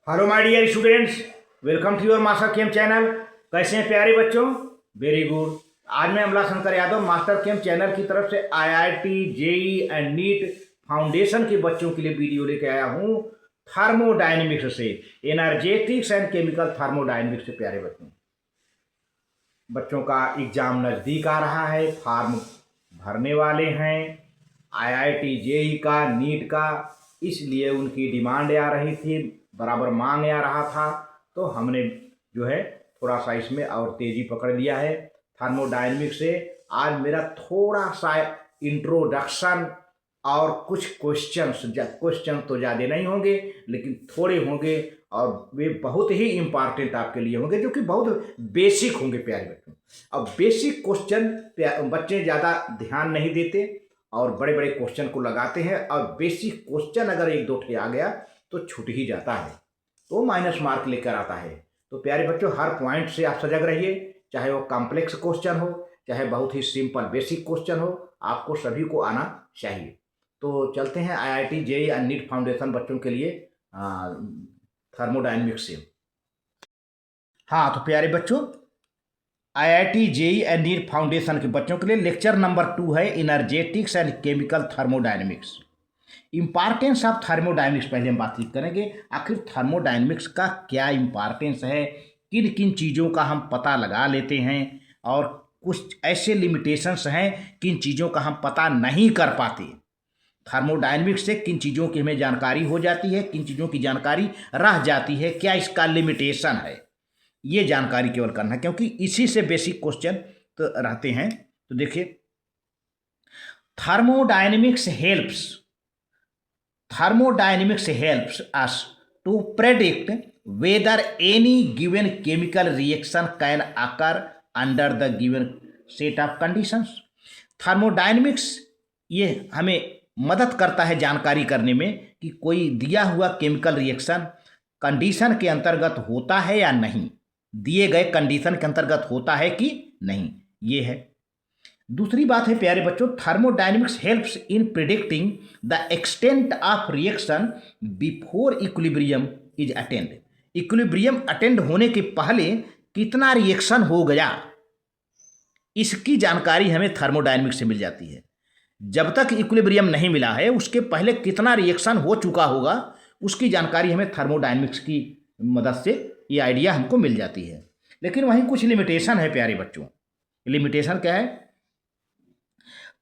Hello my dear students, welcome to your master chem channel. कैसे हैं प्यारे बच्चों? Very good. आज मैं Amla Shankar Yadav master chem channel की तरफ से IIT JEE and NEET foundation के बच्चों के लिए वीडियो लेके आया हूँ थर्मोडायनेमिक्स से, एनर्जेटिक्स एंड केमिकल थर्मोडायनेमिक्स से। प्यारे बच्चों, बच्चों का एग्जाम नज़दीक आ रहा है, फॉर्म भरने वाले हैं आईआईटी जेई का, नीट का, इसलिए उनकी डिमांड आ रही थी, बराबर मांग आ रहा था। तो हमने जो है थोड़ा सा इसमें और तेज़ी पकड़ लिया है थर्मोडायनेमिक्स से। आज मेरा थोड़ा सा इंट्रोडक्शन और कुछ क्वेश्चन तो ज़्यादा नहीं होंगे, लेकिन थोड़े होंगे और वे बहुत ही इम्पॉर्टेंट आपके लिए होंगे, जो कि बहुत बेसिक होंगे प्यारे बच्चों। अब बेसिक क्वेश्चन बच्चे ज़्यादा ध्यान नहीं देते और बड़े बड़े क्वेश्चन को लगाते हैं, और बेसिक क्वेश्चन अगर एक दो ठे आ गया तो छूट ही जाता है, तो माइनस मार्क लेकर आता है। तो प्यारे बच्चों, हर पॉइंट से आप सजग रहिए, चाहे वो कॉम्प्लेक्स क्वेश्चन हो, चाहे बहुत ही सिंपल बेसिक क्वेश्चन हो, आपको सभी को आना चाहिए। तो चलते हैं IIT JEE and NEET foundation बच्चों के लिए थर्मोडायनेमिक्स से। हाँ तो प्यारे बच्चों, IIT JEE and NEET foundation के बच्चों के लिए लेक्चर नंबर 2 है energetics and chemical thermodynamics. Importance of thermodynamics पहले हम बातचीत करेंगे। आखिर थर्मोडायनेमिक्स का क्या इम्पॉर्टेंस है, किन किन चीज़ों का हम पता लगा लेते हैं, और कुछ ऐसे लिमिटेशंस हैं किन चीज़ों का हम पता नहीं कर पाते। थर्मोडायनेमिक्स से किन चीज़ों की हमें जानकारी हो जाती है, किन चीज़ों की जानकारी रह जाती है, क्या इसका लिमिटेशन है, ये जानकारी केवल करना है, क्योंकि इसी से बेसिक क्वेश्चन तो रहते हैं। तो देखिए, thermodynamics helps thermodynamics helps us to predict whether any given chemical reaction can occur under the given set of conditions। Thermodynamics ये हमें मदद करता है जानकारी करने में कि कोई दिया हुआ केमिकल रिएक्शन कंडीशन के अंतर्गत होता है या नहीं, दिए गए कंडीशन के अंतर्गत होता है कि नहीं, ये है। दूसरी बात है प्यारे बच्चों, thermodynamics helps in predicting the extent of reaction before equilibrium is attend. Equilibrium attend होने के पहले कितना रिएक्शन हो गया, इसकी जानकारी हमें थर्मोडायनेमिक्स से मिल जाती है। जब तक इक्विलिब्रियम नहीं मिला है, उसके पहले कितना रिएक्शन हो चुका होगा, उसकी जानकारी हमें थर्मोडायनेमिक्स की मदद से ये आइडिया हमको मिल जाती है। लेकिन वहीं कुछ लिमिटेशन है प्यारे बच्चों। लिमिटेशन क्या है?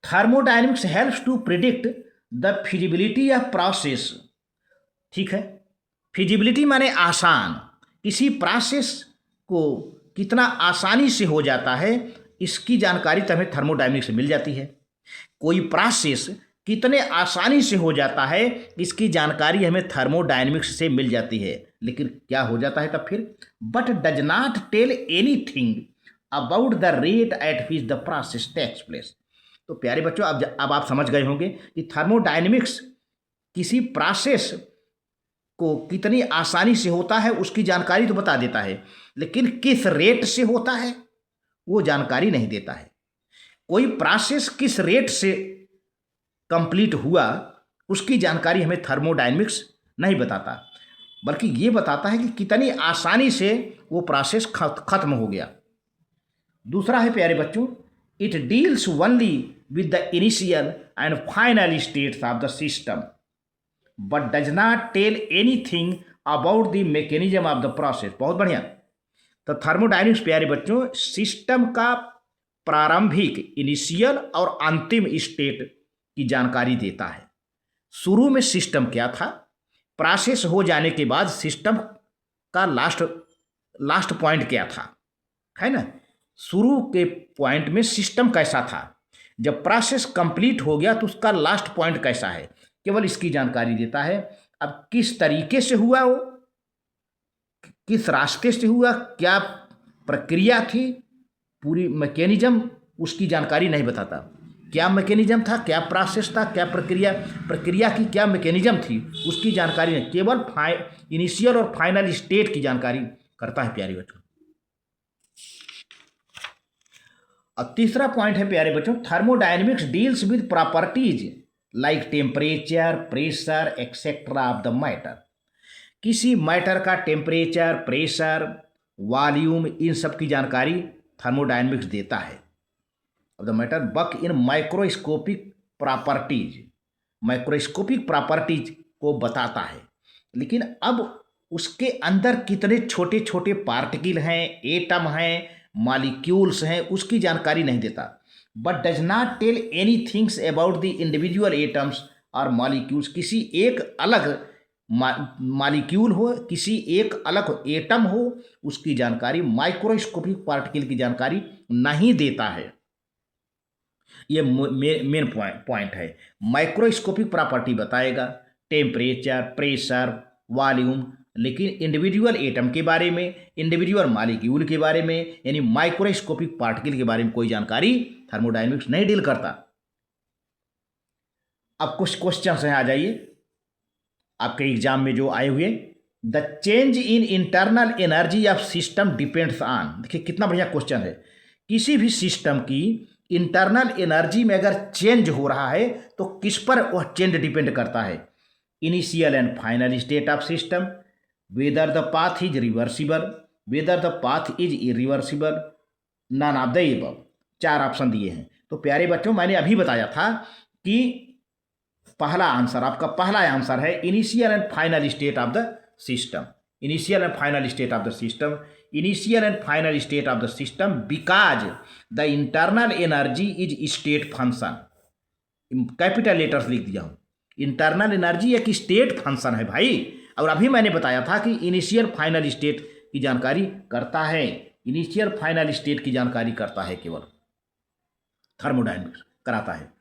Thermodynamics helps to predict the feasibility of process. ठीक है, फिजिबिलिटी माने आसान, किसी प्रोसेस को कितना आसानी से हो जाता है, इसकी जानकारी तो हमें थर्मोडायनेमिक्स से मिल जाती है। कोई प्रोसेस कितने आसानी से हो जाता है, इसकी जानकारी हमें थर्मोडायनेमिक्स से मिल जाती है। लेकिन क्या हो जाता है तब फिर? But does not tell anything about the rate at which the process takes place. तो प्यारे बच्चों, अब आप समझ गए होंगे कि थर्मोडायनेमिक्स किसी प्रोसेस को कितनी आसानी से होता है उसकी जानकारी तो बता देता है, लेकिन किस रेट से होता है वो जानकारी नहीं देता है। कोई प्रोसेस किस रेट से कंप्लीट हुआ, उसकी जानकारी हमें थर्मोडायनेमिक्स नहीं बताता, बल्कि ये बताता है कि कितनी आसानी से वो प्रोसेस खत्म हो गया। दूसरा है प्यारे बच्चों, it deals only with the initial and final states of the system but does not tell anything about the mechanism of the process। बहुत बढ़िया। तो थर्मोडायनेमिक्स प्यारे बच्चों सिस्टम का प्रारंभिक इनिशियल और अंतिम स्टेट की जानकारी देता है। शुरू में सिस्टम क्या था, प्रोसेस हो जाने के बाद सिस्टम का लास्ट पॉइंट क्या था, है ना। शुरू के पॉइंट में सिस्टम कैसा था, जब प्रोसेस कंप्लीट हो गया तो उसका लास्ट पॉइंट कैसा है, केवल इसकी जानकारी देता है। अब किस तरीके से हुआ, वो किस रास्ते से हुआ, क्या प्रक्रिया थी, पूरी मैकेनिज्म उसकी जानकारी नहीं बताता। क्या मैकेनिज्म था, क्या प्रोसेस था, क्या प्रक्रिया की क्या मैकेनिज्म थी, उसकी जानकारी नहीं, केवल इनिशियल और फाइनल स्टेट की जानकारी करता है प्यारे बच्चों। और तीसरा पॉइंट है प्यारे बच्चों, thermodynamics deals with properties like temperature, pressure etcetera of the matter. किसी मैटर का टेम्परेचर, प्रेशर, वॉल्यूम, इन सब की जानकारी थर्मोडायनेमिक्स देता है। अब the matter work in microscopic properties, microscopic properties को बताता है। लेकिन अब उसके अंदर कितने छोटे छोटे पार्टिकल हैं, एटम हैं, मॉलिक्यूल्स हैं, उसकी जानकारी नहीं देता। But does not tell any things about the individual atoms और मॉलिक्यूल्स। किसी एक अलग मॉलिक्यूल हो, किसी एक अलग एटम हो, उसकी जानकारी, माइक्रोस्कोपिक पार्टिकल की जानकारी नहीं देता है। ये मेन पॉइंट है। माइक्रोस्कोपिक प्रॉपर्टी बताएगा, टेम्परेचर, प्रेशर, वॉल्यूम, लेकिन इंडिविजुअल एटम के बारे में, इंडिविजुअल मॉलिक्यूल के बारे में, यानी माइक्रोस्कोपिक पार्टिकल के बारे में कोई जानकारी थर्मोडायनेमिक्स नहीं डील करता। अब कुछ क्वेश्चंस हैं, आ जाइए आपके एग्जाम में जो आए हुए। The change in internal energy of system depends on, देखिए कितना बढ़िया क्वेश्चन है। किसी भी सिस्टम की इंटरनल एनर्जी में अगर चेंज हो रहा है तो किस पर वह चेंज डिपेंड करता है? Initial and final state of system, whether the path is reversible, whether the path is irreversible, none of the above. 4 option दिए हैं। तो प्यारे बच्चों, मैंने अभी बताया था कि पहला आंसर, आपका पहला आंसर है initial and final state of the system. Initial and final state of the system, initial and final state of the system because the internal energy is state function. Capital letters लिख दिया हूँ। Internal energy एक state function है भाई। और अभी मैंने बताया था कि इनिशियल फाइनल स्टेट की जानकारी करता है, इनिशियल फाइनल स्टेट की जानकारी करता है केवल थर्मोडायनेमिक्स कराता है।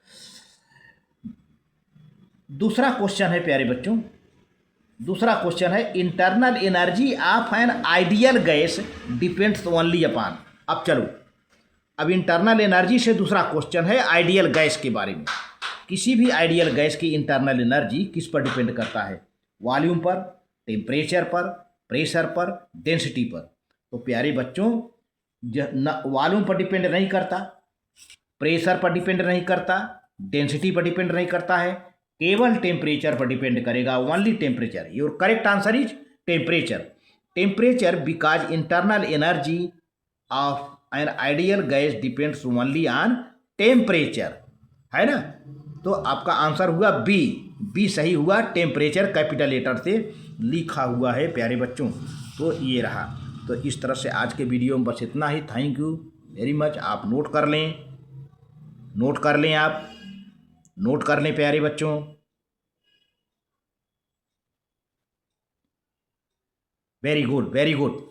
दूसरा क्वेश्चन है प्यारे बच्चों, दूसरा क्वेश्चन है internal energy of an ideal gas depends only upon. अब चलो, अब इंटरनल एनर्जी से दूसरा क्वेश्चन है आइडियल गैस के बारे में। किसी भी आइडियल गैस की इंटरनल एनर्जी किस पर डिपेंड करता है? वॉल्यूम पर, टेम्परेचर पर, प्रेशर पर, डेंसिटी पर। तो प्यारे बच्चों, वॉल्यूम पर डिपेंड नहीं करता, प्रेशर पर डिपेंड नहीं करता, डेंसिटी पर डिपेंड नहीं करता है, केवल टेम्परेचर पर डिपेंड करेगा। Only temperature. Your correct answer is temperature. Temperature because internal energy of an ideal gas depends only on temperature, है ना। तो आपका आंसर हुआ बी। बी सही हुआ, टेम्परेचर कैपिटल लेटर से लिखा हुआ है प्यारे बच्चों। तो ये रहा। तो इस तरह से आज के वीडियो में बस इतना ही। Thank you very much. आप नोट कर लें, नोट कर लें, आप नोट कर लें प्यारे बच्चों। Very good, very good.